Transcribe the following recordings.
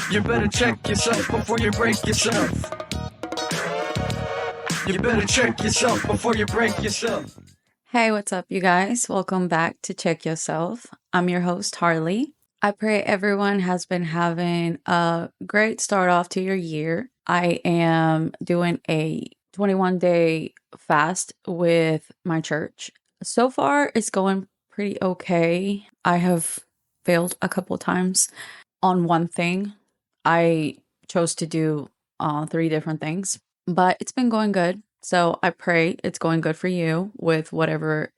You better check yourself before you break yourself. You better check yourself before you break yourself. Hey, what's up, you guys? Welcome back to Check Yourself. I'm your host, Harley. I pray everyone has been having a great start off to your year. I am doing a 21-day fast with my church. So far, it's going pretty okay. I have failed a couple times on one thing. I chose to do 3 different things, but it's been going good. So I pray it's going good for you with whatever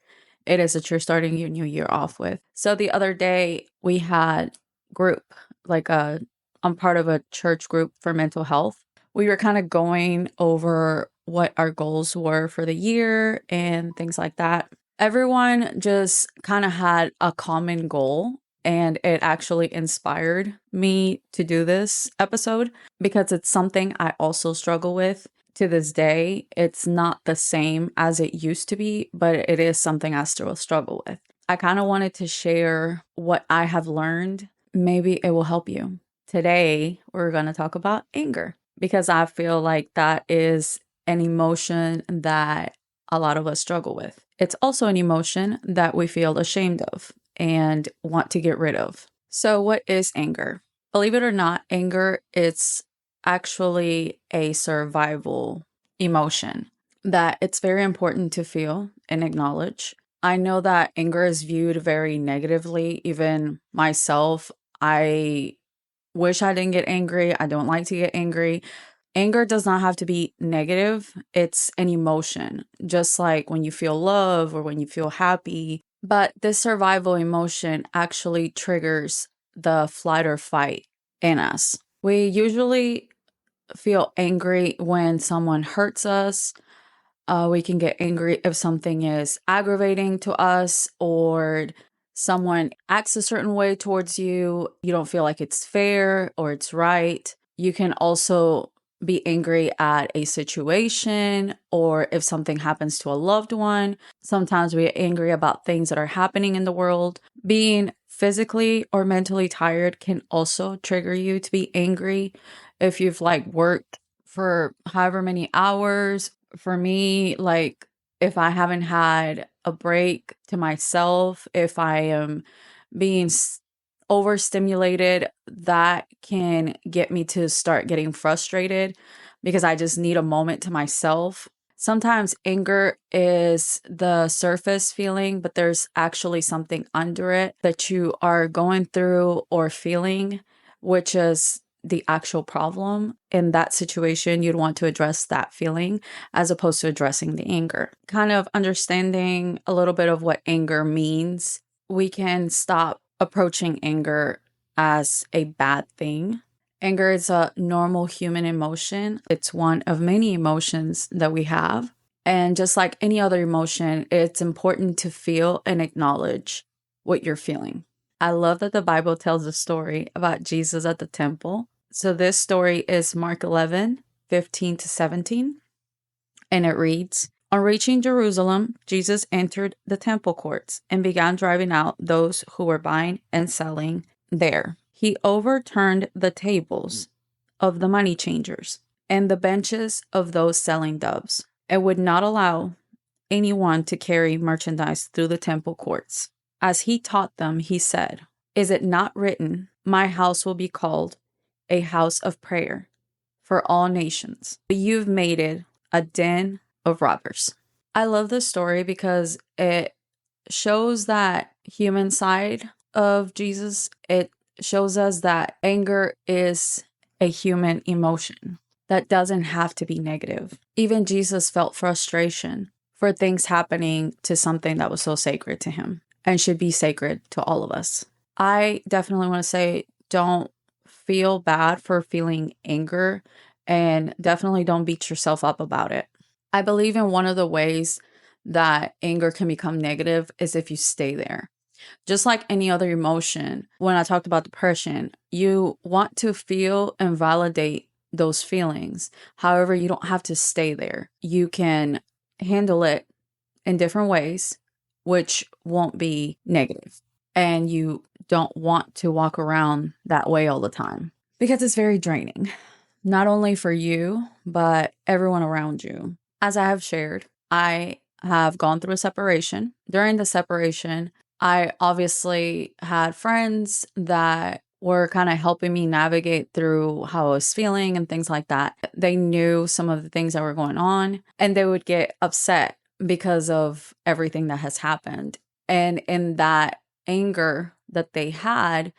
it is that you're starting your new year off with. So the other day we had group, I'm part of a church group for mental health. We were kind of going over what our goals were for the year and things like that. Everyone just kind of had a common goal, and it actually inspired me to do this episode because it's something I also struggle with to this day. It's not the same as it used to be, but it is something I still struggle with. I kind of wanted to share what I have learned. Maybe it will help you. Today, we're going to talk about anger because I feel like that is an emotion that a lot of us struggle with. It's also an emotion that we feel ashamed of and want to get rid of. So what is anger? Believe it or not, anger is actually a survival emotion that it's very important to feel and acknowledge. I know that anger is viewed very negatively. Even myself, I wish I didn't get angry. I don't like to get angry. Anger does not have to be negative. It's an emotion, just like when you feel love or when you feel happy. But this survival emotion actually triggers the flight or fight in us. We usually feel angry when someone hurts us. We can get angry if something is aggravating to us or someone acts a certain way towards you. You don't feel like it's fair or it's right. You can also be angry at a situation or if something happens to a loved one. Sometimes we get angry about things that are happening in the world. Being physically or mentally tired can also trigger you to be angry. If you've worked for however many hours, for me, if I haven't had a break to myself, if I am being overstimulated, that can get me to start getting frustrated because I just need a moment to myself. Sometimes anger is the surface feeling, but there's actually something under it that you are going through or feeling, which is the actual problem. In that situation, you'd want to address that feeling as opposed to addressing the anger. Kind of understanding a little bit of what anger means, we can stop approaching anger as a bad thing. Anger is a normal human emotion. It's one of many emotions that we have. And just like any other emotion, it's important to feel and acknowledge what you're feeling. I love that the Bible tells a story about Jesus at the temple. So this story is Mark 11:15-17, and it reads, "On reaching Jerusalem, Jesus entered the temple courts and began driving out those who were buying and selling there. He overturned the tables of the money changers and the benches of those selling doves, and would not allow anyone to carry merchandise through the temple courts. As he taught them, he said, 'Is it not written, my house will be called a house of prayer for all nations, but you've made it a den of robbers.'" I love this story because it shows that human side of Jesus. It shows us that anger is a human emotion that doesn't have to be negative. Even Jesus felt frustration for things happening to something that was so sacred to him and should be sacred to all of us. I definitely want to say, don't feel bad for feeling anger, and definitely don't beat yourself up about it. I believe in one of the ways that anger can become negative is if you stay there. Just like any other emotion, when I talked about depression, you want to feel and validate those feelings. However, you don't have to stay there. You can handle it in different ways, which won't be negative. And you don't want to walk around that way all the time. because it's very draining, not only for you, but everyone around you. As I have shared, I have gone through a separation. During the separation, I obviously had friends that were kind of helping me navigate through how I was feeling and things like that. They knew some of the things that were going on, and they would get upset because of everything that has happened. And in that anger that they had,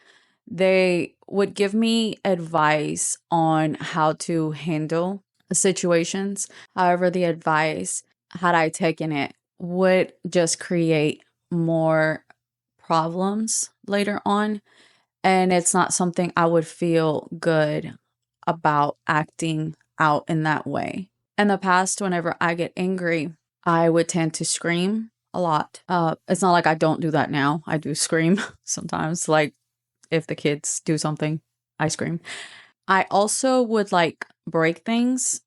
they would give me advice on how to handle situations. However, the advice, had I taken it, would just create more problems later on. And it's not something I would feel good about acting out in that way. In the past, whenever I get angry, I would tend to scream a lot. It's not like I don't do that now. I do scream sometimes. Like if the kids do something, I scream. I also would like break things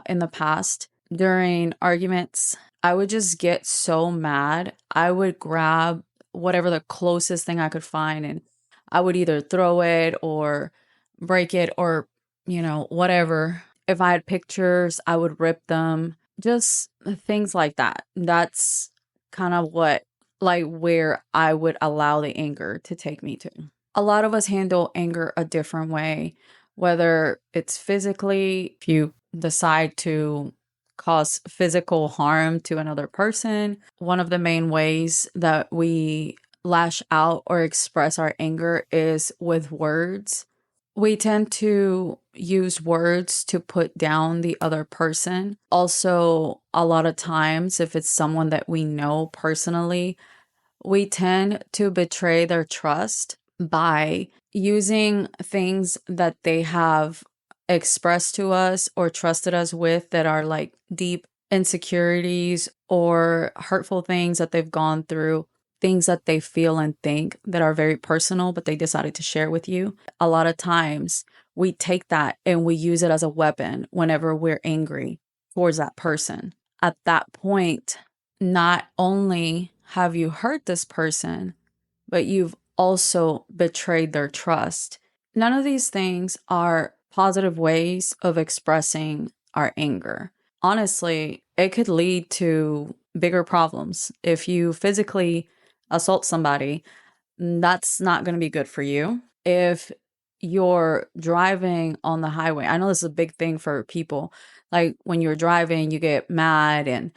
in the past. During arguments, I would just get so mad. I would grab whatever the closest thing I could find, and I would either throw it or break it or, whatever. If I had pictures, I would rip them. Just things like that. That's kind of where I would allow the anger to take me to. A lot of us handle anger a different way, whether it's physically, if you decide to cause physical harm to another person. One of the main ways that we lash out or express our anger is with words. We tend to use words to put down the other person. Also, a lot of times, if it's someone that we know personally, we tend to betray their trust by using things that they have expressed to us or trusted us with that are like deep insecurities or hurtful things that they've gone through, things that they feel and think that are very personal, but they decided to share with you. A lot of times we take that and we use it as a weapon whenever we're angry towards that person. At that point, not only have you hurt this person, but you've also betrayed their trust. None of these things are positive ways of expressing our anger. Honestly, it could lead to bigger problems. If you physically assault somebody, that's not going to be good for you. If you're driving on the highway, I know this is a big thing for people. Like when you're driving, you get mad and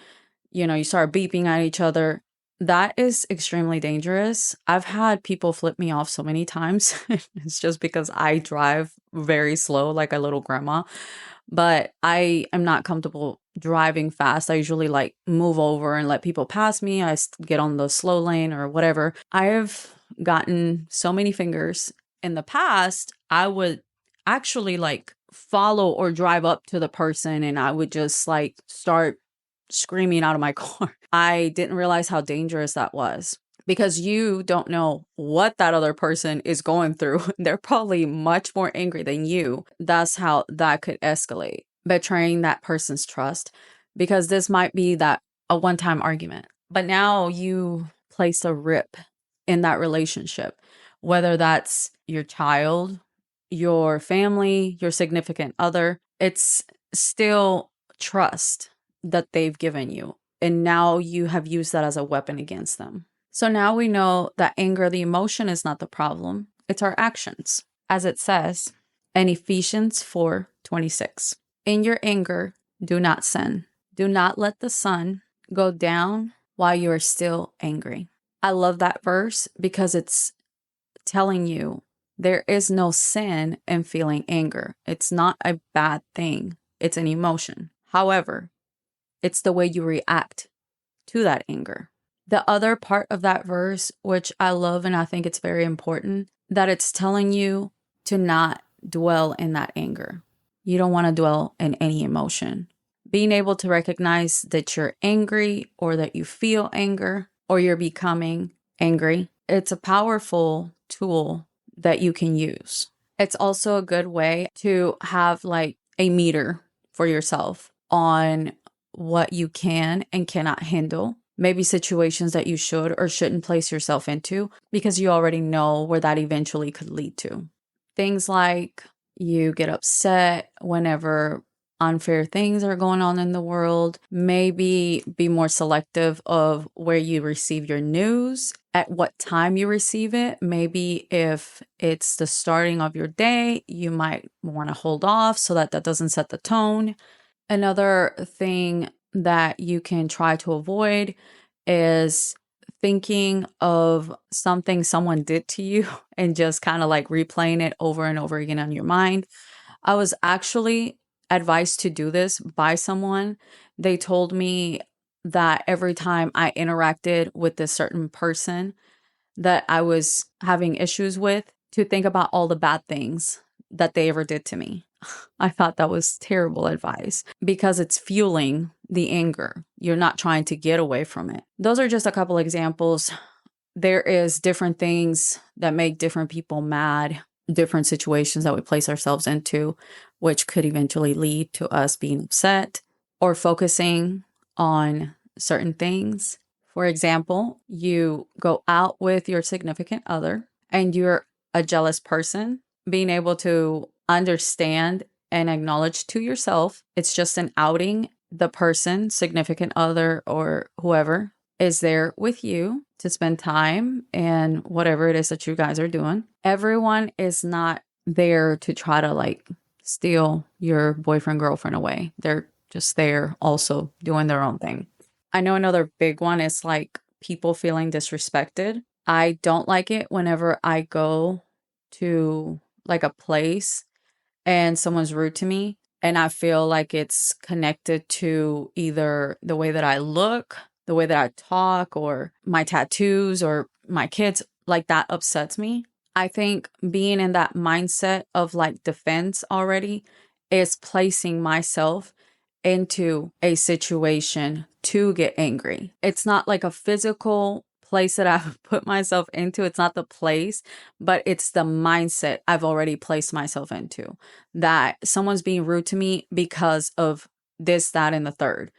you start beeping at each other. That is extremely dangerous. I've had people flip me off so many times. It's just because I drive very slow, like a little grandma. But I am not comfortable driving fast. I usually like move over and let people pass me. I get on the slow lane or whatever. I have gotten so many fingers. In the past, I would actually like follow or drive up to the person and I would just like start screaming out of my car. I didn't realize how dangerous that was because you don't know what that other person is going through. They're probably much more angry than you. That's how that could escalate, betraying that person's trust, because this might be a one-time argument. But now you place a rip in that relationship, whether that's your child, your family, your significant other. It's still trust that they've given you. And now you have used that as a weapon against them. So now we know that anger, the emotion, is not the problem. It's our actions. As it says in Ephesians 4:26, in your anger, do not sin. Do not let the sun go down while you are still angry. I love that verse because it's telling you there is no sin in feeling anger. It's not a bad thing. It's an emotion. However, it's the way you react to that anger. The other part of that verse, which I love and I think it's very important, that it's telling you to not dwell in that anger. You don't want to dwell in any emotion. Being able to recognize that you're angry or that you feel anger or you're becoming angry, it's a powerful tool that you can use. It's also a good way to have like a meter for yourself on what you can and cannot handle, maybe situations that you should or shouldn't place yourself into because you already know where that eventually could lead to. Things like you get upset whenever unfair things are going on in the world. Maybe be more selective of where you receive your news, at what time you receive it. Maybe if it's the starting of your day, you might want to hold off so that that doesn't set the tone. Another thing that you can try to avoid is thinking of something someone did to you and just kind of like replaying it over and over again on your mind. I was actually advised to do this by someone. They told me that every time I interacted with this certain person that I was having issues with, to think about all the bad things that they ever did to me. I thought that was terrible advice because it's fueling the anger. You're not trying to get away from it. Those are just a couple examples. There is different things that make different people mad, different situations that we place ourselves into, which could eventually lead to us being upset or focusing on certain things. For example, you go out with your significant other and you're a jealous person. Being able to understand and acknowledge to yourself it's just an outing. The person, significant other, or whoever is there with you to spend time and whatever it is that you guys are doing. Everyone is not there to try to like steal your boyfriend, girlfriend away. They're just there also doing their own thing. I know another big one is like people feeling disrespected. I don't like it whenever I go to like a place and someone's rude to me and I feel like it's connected to either the way that I look, the way that I talk, or my tattoos or my kids, like that upsets me. I think being in that mindset of like defense already is placing myself into a situation to get angry. It's not like a physical place that I've put myself into. It's not the place, but it's the mindset I've already placed myself into, that someone's being rude to me because of this, that, and the third.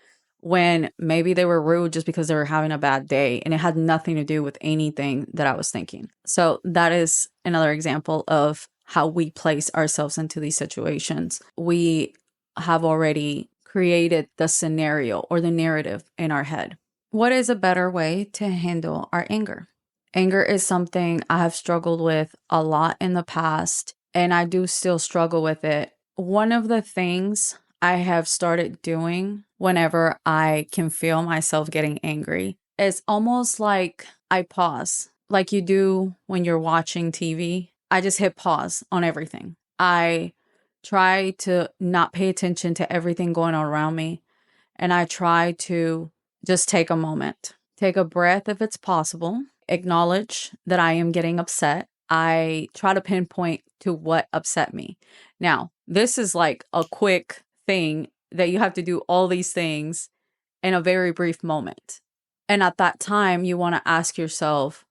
When maybe they were rude just because they were having a bad day and it had nothing to do with anything that I was thinking. So that is another example of how we place ourselves into these situations. We have already created the scenario or the narrative in our head. What is a better way to handle our anger? Anger is something I have struggled with a lot in the past, and I do still struggle with it. One of the things I have started doing whenever I can feel myself getting angry is almost like I pause, like you do when you're watching TV. I just hit pause on everything. I try to not pay attention to everything going on around me, and I try to just take a moment, take a breath if it's possible, acknowledge that I am getting upset. I try to pinpoint to what upset me. Now, this is like a quick thing that you have to do all these things in a very brief moment. And at that time, you want to ask yourself,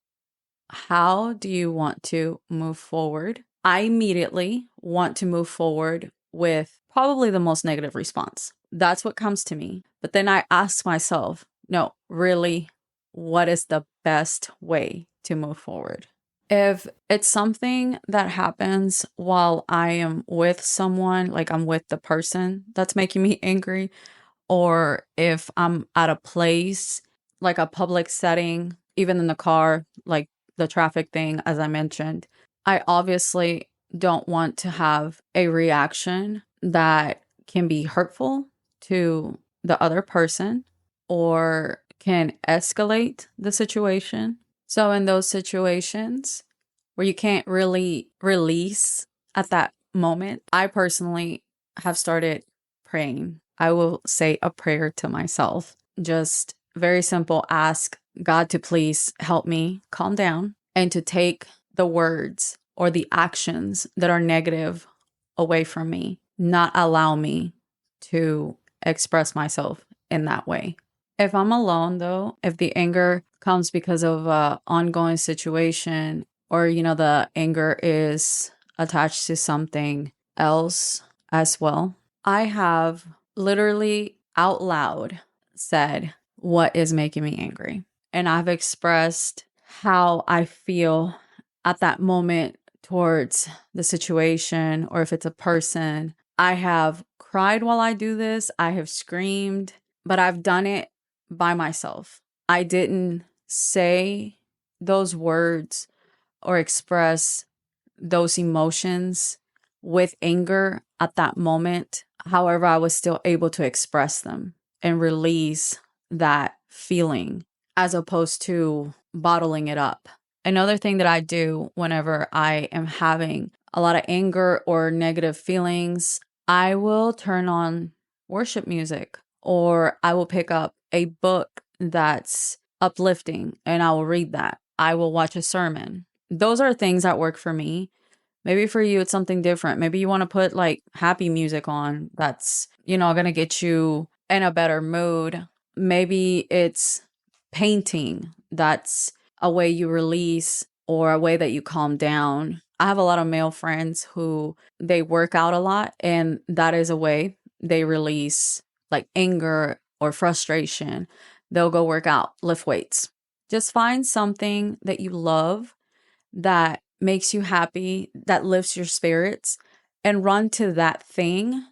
how do you want to move forward? I immediately want to move forward with probably the most negative response. That's what comes to me. But then I ask myself, no, really, what is the best way to move forward? If it's something that happens while I am with someone, like I'm with the person that's making me angry, or if I'm at a place, like a public setting, even in the car, like the traffic thing, as I mentioned, I obviously don't want to have a reaction that can be hurtful to the other person or can escalate the situation. So in those situations where you can't really release at that moment, I personally have started praying. I will say a prayer to myself. Just very simple, ask God to please help me calm down and to take the words or the actions that are negative away from me, not allow me to express myself in that way. If I'm alone though, if the anger comes because of a ongoing situation, or the anger is attached to something else as well, I have literally out loud said what is making me angry. And I've expressed how I feel at that moment towards the situation, or if it's a person. I have cried while I do this. I have screamed, but I've done it by myself. I didn't say those words or express those emotions with anger at that moment. However, I was still able to express them and release that feeling as opposed to bottling it up. Another thing that I do whenever I am having a lot of anger or negative feelings, I will turn on worship music, or I will pick up a book that's uplifting and I will read that. I will watch a sermon. Those are things that work for me. Maybe for you, it's something different. Maybe you want to put like happy music on that's, going to get you in a better mood. Maybe it's painting. That's a way you release or a way that you calm down. I have a lot of male friends who they work out a lot, and that is a way they release like anger or frustration. They'll go work out, lift weights. Just find something that you love that makes you happy, that lifts your spirits, and run to that thing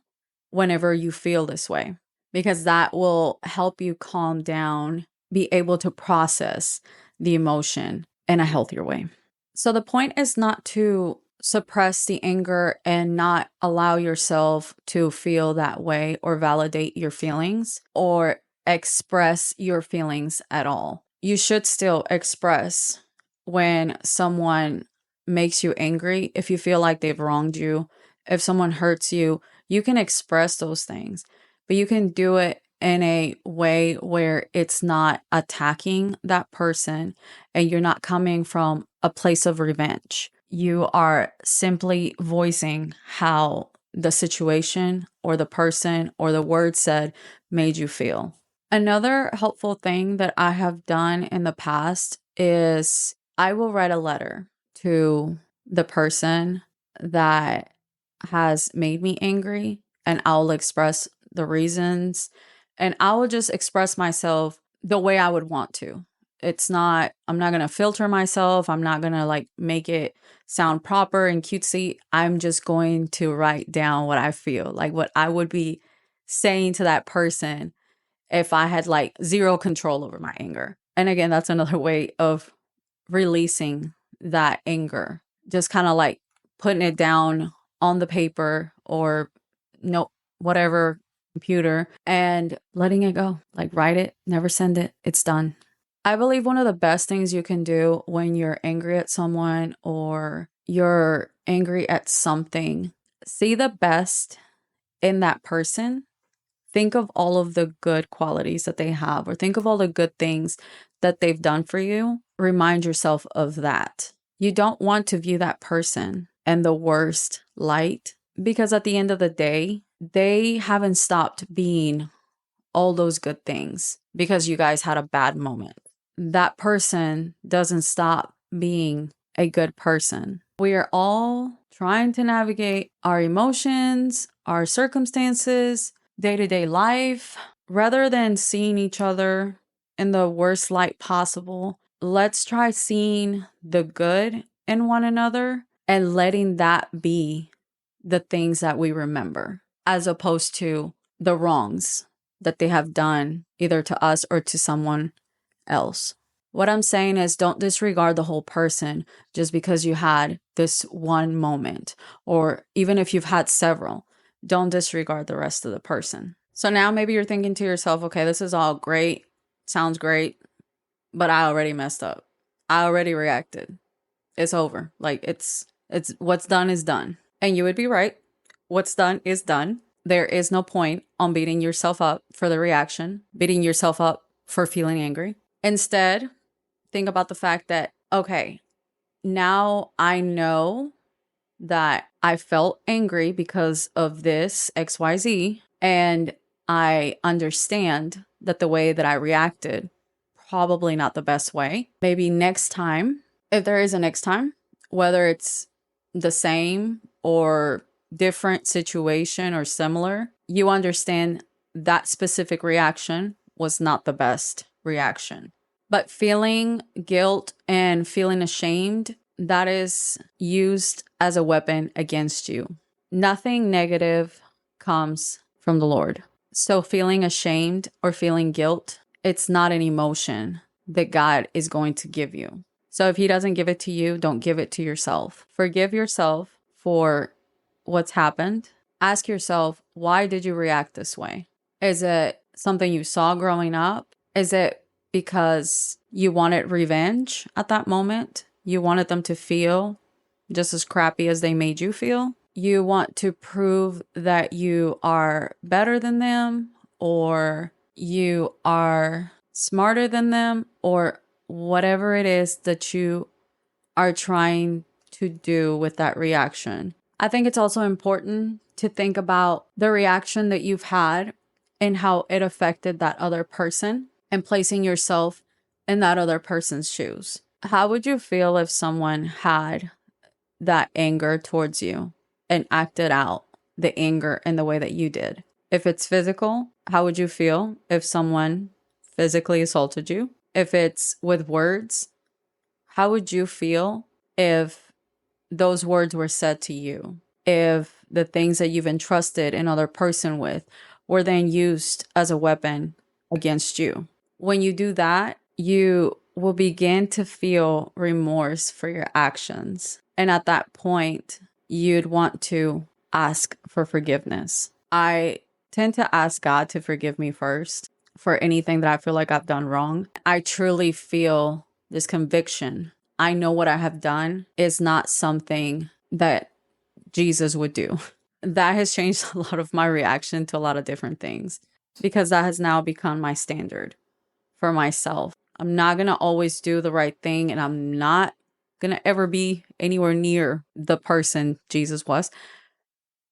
whenever you feel this way, because that will help you calm down, be able to process the emotion in a healthier way. So the point is not to suppress the anger and not allow yourself to feel that way or validate your feelings or express your feelings at all. You should still express when someone makes you angry. If you feel like they've wronged you, if someone hurts you, you can express those things, but you can do it in a way where it's not attacking that person and you're not coming from a place of revenge. You are simply voicing how the situation or the person or the word said made you feel. Another helpful thing that I have done in the past is I will write a letter to the person that has made me angry, and I'll express the reasons, and I will just express myself the way I would want to. I'm not going to filter myself. I'm not going to like make it sound proper and cutesy. I'm just going to write down what I feel, like what I would be saying to that person if I had like zero control over my anger. And again, that's another way of releasing that anger. Just kind of like putting it down on the paper or whatever computer and letting it go. Like write it, never send it. It's done. I believe one of the best things you can do when you're angry at someone or you're angry at something, see the best in that person. Think of all of the good qualities that they have, or think of all the good things that they've done for you. Remind yourself of that. You don't want to view that person in the worst light, because at the end of the day, they haven't stopped being all those good things because you guys had a bad moment. That person doesn't stop being a good person. We are all trying to navigate our emotions, our circumstances, day-to-day life. Rather than seeing each other in the worst light possible, let's try seeing the good in one another and letting that be the things that we remember, as opposed to the wrongs that they have done either to us or to someone else. What I'm saying is, don't disregard the whole person just because you had this one moment, or even if you've had several, don't disregard the rest of the person. So now maybe you're thinking to yourself, okay, this is all great, sounds great, but I already messed up. I already reacted. It's over. Like it's what's done is done. And you would be right. What's done is done. There is no point on beating yourself up for the reaction, beating yourself up for feeling angry. Instead, think about the fact that, okay, now I know that I felt angry because of this XYZ, and I understand that the way that I reacted, probably not the best way. Maybe next time, if there is a next time, whether it's the same or different situation or similar, you understand that specific reaction was not the best reaction. But feeling guilt and feeling ashamed that is used as a weapon against you. Nothing negative comes from the Lord. So feeling ashamed or feeling guilt, it's not an emotion that God is going to give you. So if he doesn't give it to you, don't give it to yourself. Forgive yourself for what's happened. Ask yourself, why did you react this way? Is it something you saw growing up? Is it because you wanted revenge at that moment? You wanted them to feel just as crappy as they made you feel? You want to prove that you are better than them, or you are smarter than them, or whatever it is that you are trying to do with that reaction. I think it's also important to think about the reaction that you've had and how it affected that other person, and placing yourself in that other person's shoes. How would you feel if someone had that anger towards you and acted out the anger in the way that you did? If it's physical, how would you feel if someone physically assaulted you? If it's with words, how would you feel if those words were said to you? If the things that you've entrusted another person with were then used as a weapon against you? When you do that, you will begin to feel remorse for your actions. And at that point, you'd want to ask for forgiveness. I tend to ask God to forgive me first for anything that I feel like I've done wrong. I truly feel this conviction. I know what I have done is not something that Jesus would do. That has changed a lot of my reaction to a lot of different things, because that has now become my standard for myself. I'm not going to always do the right thing, and I'm not going to ever be anywhere near the person Jesus was.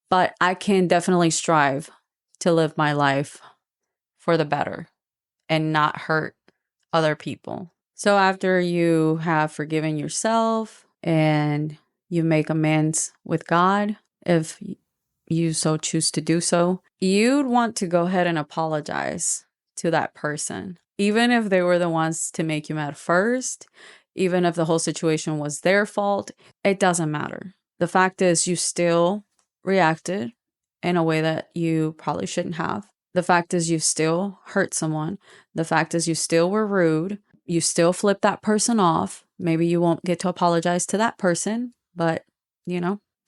But I can definitely strive to live my life for the better and not hurt other people. So after you have forgiven yourself and you make amends with God, if you so choose to do so, you'd want to go ahead and apologize to that person. Even if they were the ones to make you mad first, even if the whole situation was their fault, it doesn't matter. The fact is, you still reacted in a way that you probably shouldn't have. The fact is, you still hurt someone. The fact is, you still were rude. You still flipped that person off. Maybe you won't get to apologize to that person, but,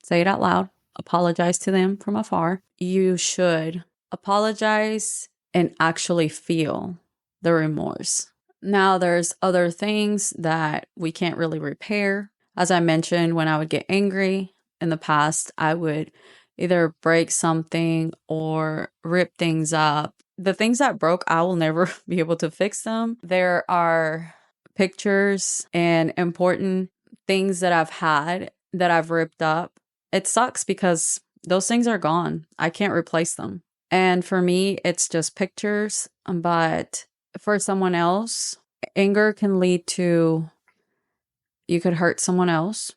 say it out loud. Apologize to them from afar. You should apologize and actually feel the remorse. Now, there's other things that we can't really repair. As I mentioned, when I would get angry in the past, I would either break something or rip things up. The things that broke, I will never be able to fix them. There are pictures and important things that I've had that I've ripped up. It sucks because those things are gone. I can't replace them. And for me, it's just pictures. But for someone else, anger can lead to you could hurt someone else.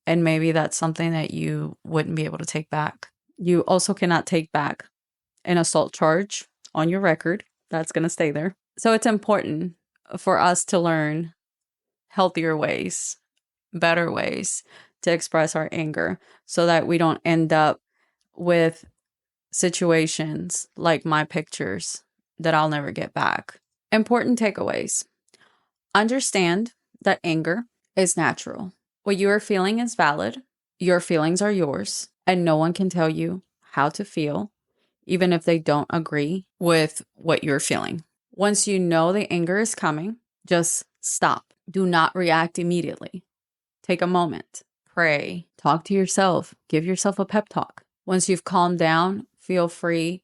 And maybe that's something that you wouldn't be able to take back. You also cannot take back an assault charge on your record. That's going to stay there. So it's important for us to learn healthier ways, better ways to express our anger, so that we don't end up with situations like my pictures that I'll never get back. Important takeaways. Understand that anger is natural. What you are feeling is valid. Your feelings are yours, and no one can tell you how to feel, even if they don't agree with what you're feeling. Once you know the anger is coming, just stop. Do not react immediately. Take a moment. Pray. Talk to yourself. Give yourself a pep talk. Once you've calmed down, feel free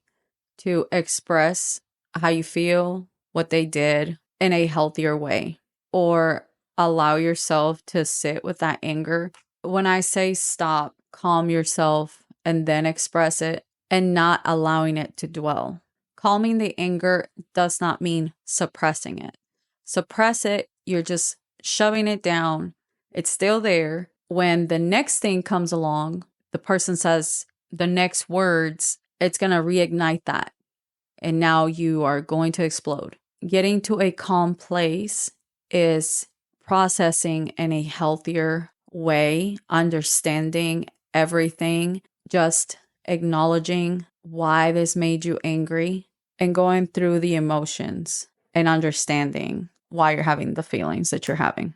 to express how you feel, what they did in a healthier way, or allow yourself to sit with that anger. When I say stop, calm yourself and then express it, and not allowing it to dwell. Calming the anger does not mean suppressing it. Suppress it, you're just shoving it down. It's still there. When the next thing comes along, the person says the next words, it's going to reignite that. And now you are going to explode. Getting to a calm place is processing in a healthier way, understanding everything, just acknowledging why this made you angry and going through the emotions and understanding why you're having the feelings that you're having.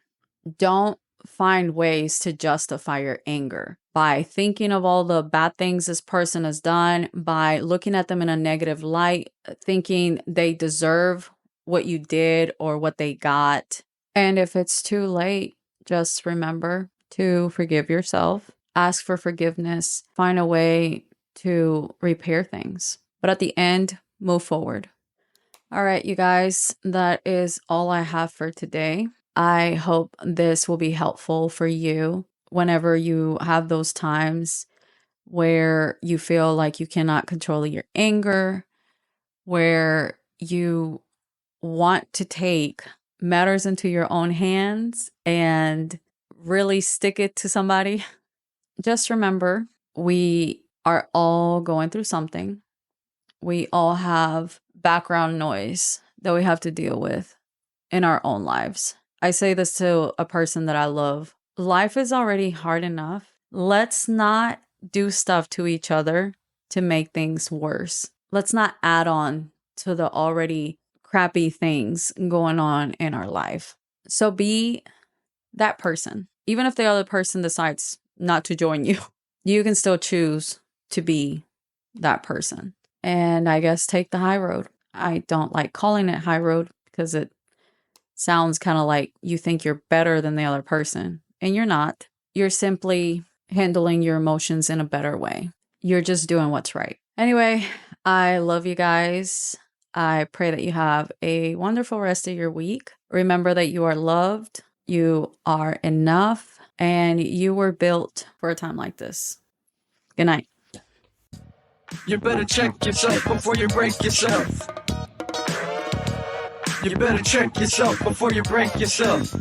Don't find ways to justify your anger by thinking of all the bad things this person has done, by looking at them in a negative light, thinking they deserve what you did or what they got. And if it's too late, just remember to forgive yourself, ask for forgiveness, find a way to repair things. But at the end, move forward. All right, you guys, that is all I have for today. I hope this will be helpful for you whenever you have those times where you feel like you cannot control your anger, where you want to take matters into your own hands and really stick it to somebody. Just remember, we are all going through something. We all have background noise that we have to deal with in our own lives. I say this to a person that I love. Life is already hard enough. Let's not do stuff to each other to make things worse. Let's not add on to the already crappy things going on in our life. So be that person. Even if the other person decides not to join you, you can still choose to be that person. And I guess take the high road. I don't like calling it high road because it sounds kind of like you think you're better than the other person. And you're not. You're simply handling your emotions in a better way. You're just doing what's right. Anyway, I love you guys. I pray that you have a wonderful rest of your week. Remember that you are loved, you are enough, and you were built for a time like this. Good night. You better check yourself before you break yourself. You better check yourself before you break yourself.